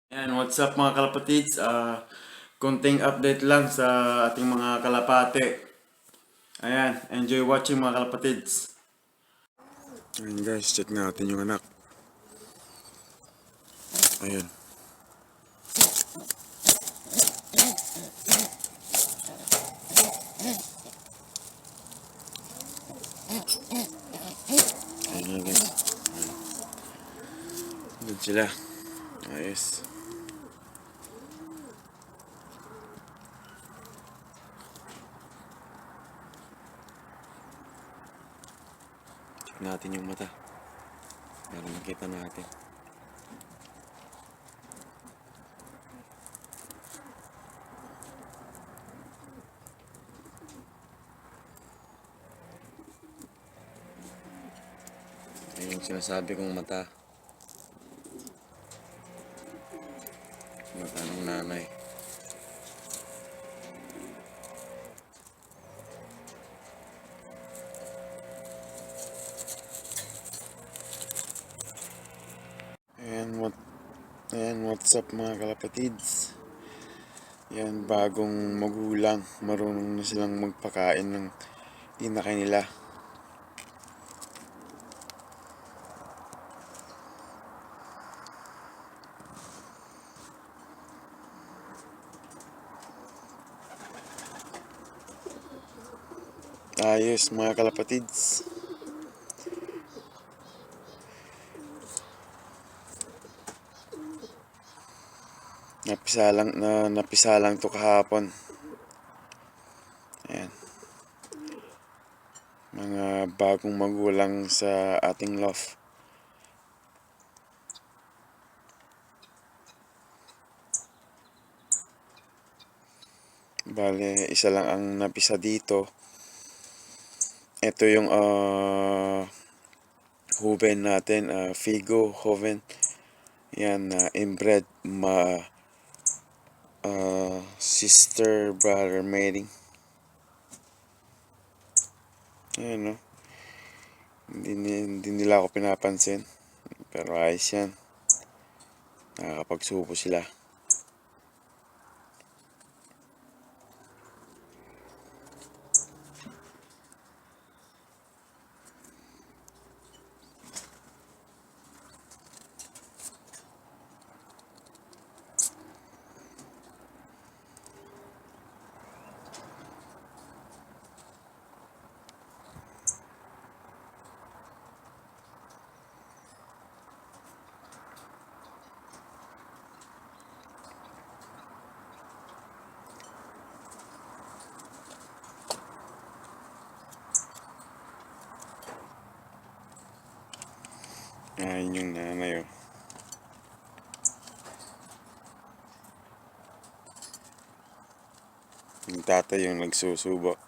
Ayan, what's up mga kalapatids? Konting update lang sa ating mga kalapate. Ayan, enjoy watching mga kalapatids. Ayan guys, check natin yung anak. Ayan. Ayan nga guys. Doon sila. Ayos. Check natin yung mata. Para makita natin. Ayan yung sinasabi kong mata. Mata ng nanay. Ayan, what's up mga kalapatids? Yan, bagong magulang. Marunong na silang magpakain ng inakay nila. Ayos mga kalapatids. Napisalang to kahapon. Ayan. Mga bagong magulang sa ating loft. Bale, isa lang ang napisa dito. Ito yung Hoven natin, Figo Hoven. Yan, inbred sister brother mating. Ayan, no? Hindi nila ako pinapansin. Pero ayos yan. Nakakapagsubo sila. Ayan yung nanay, oh. Yung tatay yung nagsusubo.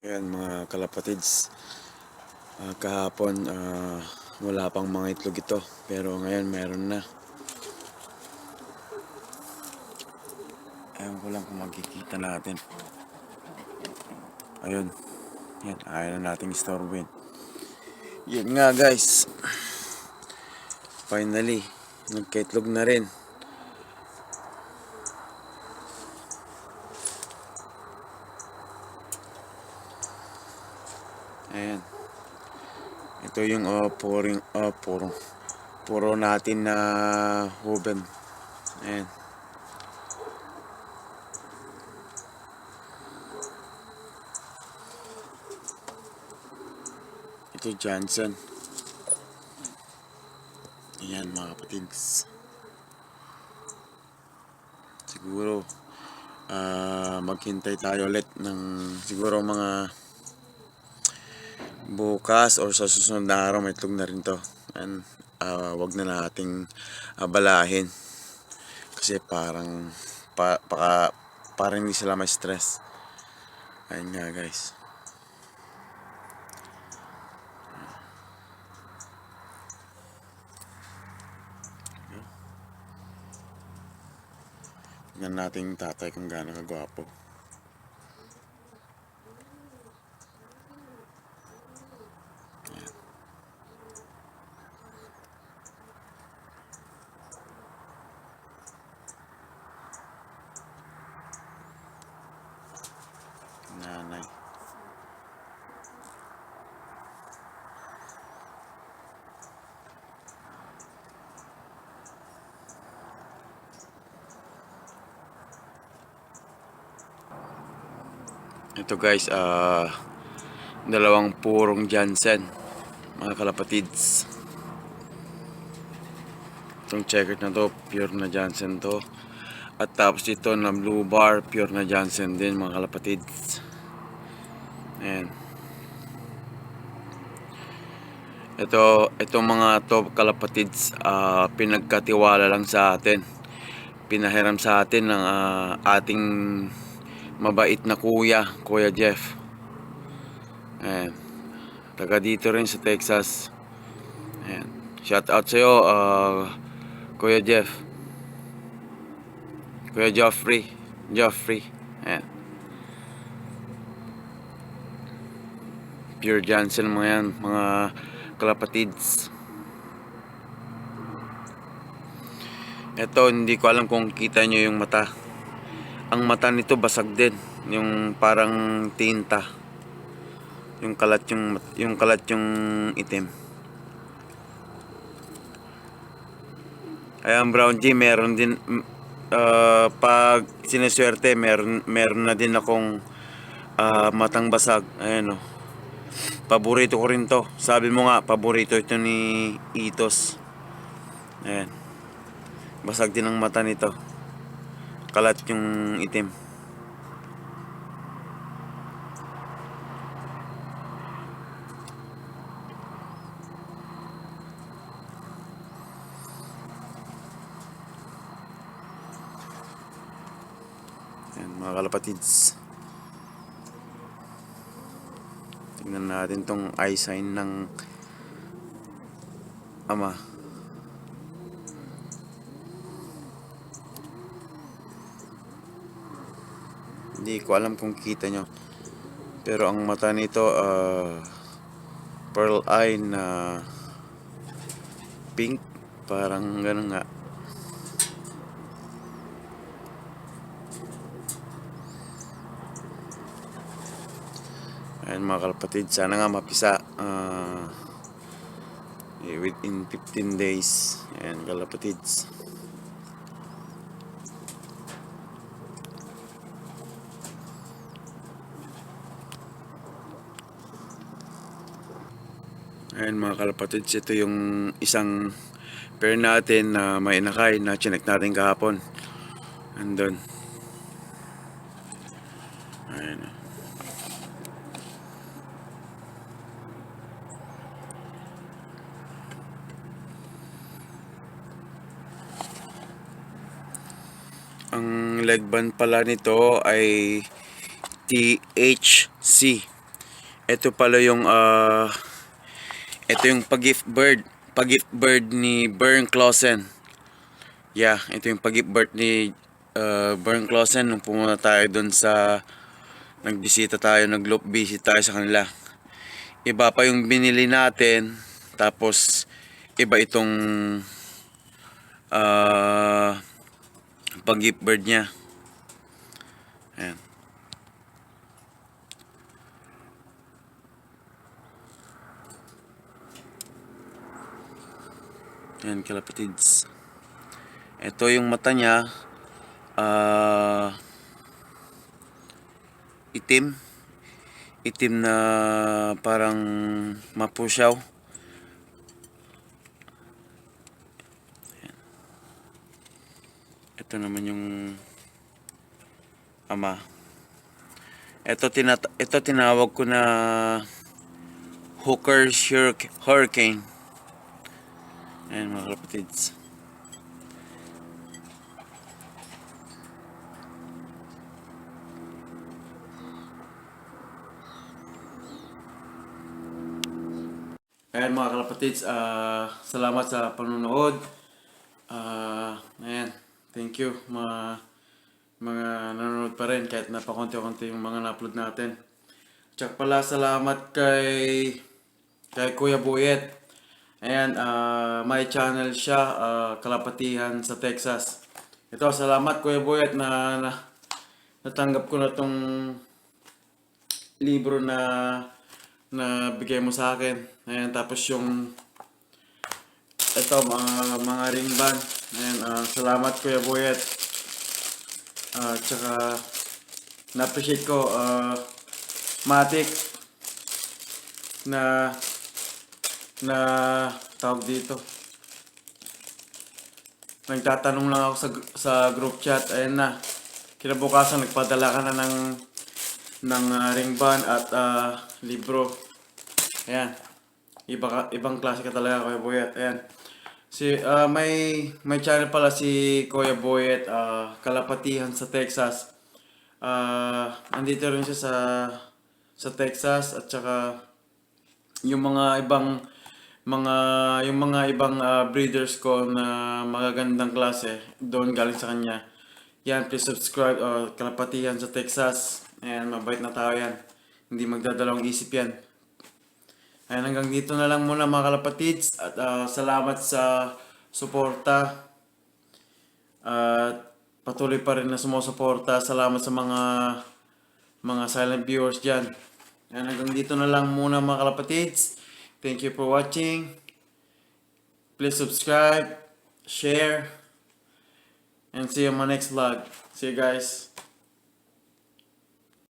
Ayan mga kalapatids. Kahapon Wala pang mga itlog ito, pero ngayon meron na. Ewan ko lang kung makikita natin. Ayun. Yan, ayaw na nating istorbohin. Yan nga guys. Finally, nagkaitlog na rin. Ayan. Ito yung puro natin na huben. Ayan. Ito Johnson. Ayan mga kapatids. Siguro maghintay tayo ulit ng siguro mga bukas or sa susunod na araw may itlog na rin to. And wag na nating abalahin kasi parang parang hindi sila may stress. Ayun nga guys. Tingnan natin yung tatay kung gaano kagwapo. Nanay. Ito guys, dalawang purong Johnson, mga kalapatids. Itong checkered na to, pure na Johnson to. At tapos ito na blue bar, pure na Johnson din mga kalapatids. Ayan. Ito mga to kalapatids, pinagkatiwala lang sa atin. Pinahiram sa atin ng ating mabait na Kuya Jeff. Ayan. Taga dito rin sa Texas. Ayan. Shout out sa iyo, Kuya Jeff. Kuya Joffrey. Ayan. Pure Johnson mga yan, mga kalapatids. Ito, hindi ko alam kung kita nyo yung mata. Ang mata nito basag din, yung parang tinta. Yung kalat yung itim. Ayan, Brown G, meron din pag sineswerte, meron na din akong matang basag. Ayan o. Paborito ko rin to. Sabi mo nga, paborito ito ni Itos. Ayan. Basag din ang mata nito. Kalat yung itim. Ayan, mga kalapatids. Tingnan natin tong eye sign ng ama. Hindi ko alam kung kita nyo, pero ang mata nito pearl eye na pink, parang ganun nga. Ayan mga kalapatid, sana nga mapisa within 15 days. Ayan kalapatids. Ayan mga kalapatids, ito yung isang pair natin na may inakay na chinek natin kahapon. Andun. Ayan. Ang leg band pala nito ay THC. Ito pala yung ito yung pag-gift bird pag-gift bird ni Bern Clausen. Yeah, ito yung pag-gift bird ni Bern Clausen nung pumunta tayo doon sa nagbisita tayo, nag-loop visit tayo sa kanila. Iba pa yung binili natin, tapos iba itong pag-gift bird niya. Ayan. Ayan, kalapatids. Ito yung mata niya. Itim. Itim na parang mapusyaw. Ito naman yung ama. Ito tinawag ko na Hooker's Hurricane. Ayan mga kalapatids. Ayan mga kalapatids, salamat sa panonood. Ayan, thank you mga nanonood pa rin kahit napakonti-konti yung mga na-upload natin. Tsaka pala salamat kay Kuya Buyet. Ayan, may channel siya, Kalapatihan sa Texas. Ito, salamat Kuya Buyet na natanggap ko na tong libro na bigay mo sa akin. Ayan, tapos yung ito, mga ring band. Ayan, salamat Kuya Buyet. Tsaka na-appreciate ko, Matic na tawag dito. Nagtatanong lang ako sa group chat. Ayan na. Kinabukasan nagpadala ka na ng ring band at libro. Ayan. Ibang klase ka talaga, Kuya Boyet. Ayan. May channel pala si Kuya Boyet, Kalapatihan sa Texas. Andito rin siya sa Texas at saka yung mga ibang breeders ko na magagandang klase doon galing sa kanya. Yan, please subscribe, Kalapatihan sa Texas. Ayan, mabait na tao yan. Hindi magdadalawang isip yan. Ayan, hanggang dito na lang muna mga kalapatids. At salamat sa suporta. At patuloy pa rin na sumusuporta. Salamat sa mga silent viewers dyan. Ayan, hanggang dito na lang muna mga kalapatids. Thank you for watching. Please subscribe, share, and see you on my next vlog. See you guys.